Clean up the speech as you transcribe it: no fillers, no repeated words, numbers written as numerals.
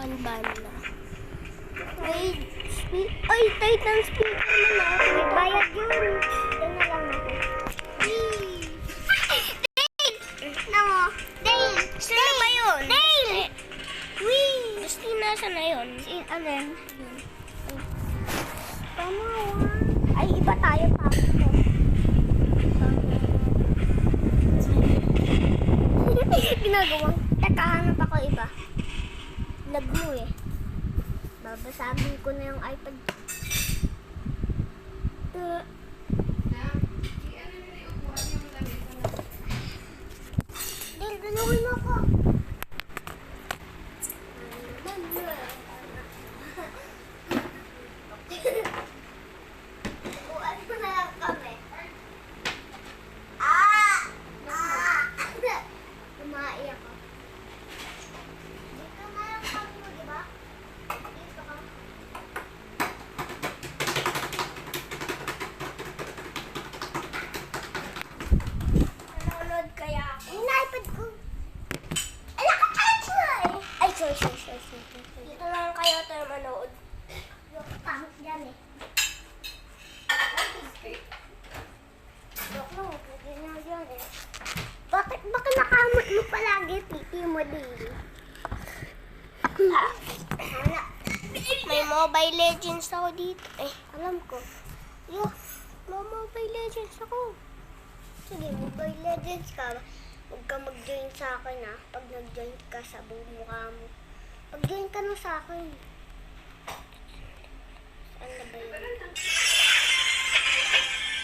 ban-ban na. Ay, Titan speaker na na. May bayad yun. Yan na lang ako. Dale! Namo. Dale! Sino ba yun? Dale! Wee! Justina, saan na yun? Alin? Ay, iba tayo pa. Ginagawang takahanap ako iba. Lag mo eh. Babasagin ko na yung iPad. Dil, ganawin mo ako. Uwan mo na lang kami. Kumain ako. Dito na lang kami mo, diba? Dito ka. Nanonood kaya ako. Yung iPad ko. Ay, naka-charge na eh. Ay, sorry. Dito lang kayo tayo manood. Yung pangit dyan eh. Joke lang, pwede nyo dyan eh. Bakit nakamot mo palagi, titi mo din? May Mobile Legends ako dito. Alam ko. Yo, may Mobile Legends ako. Sige, Mobile Legends ka. Huwag ka mag-join sa akin ha. Pag nag-join ka sa buong mukha mo. Pag-join ka na sa akin. Saan na ba yun?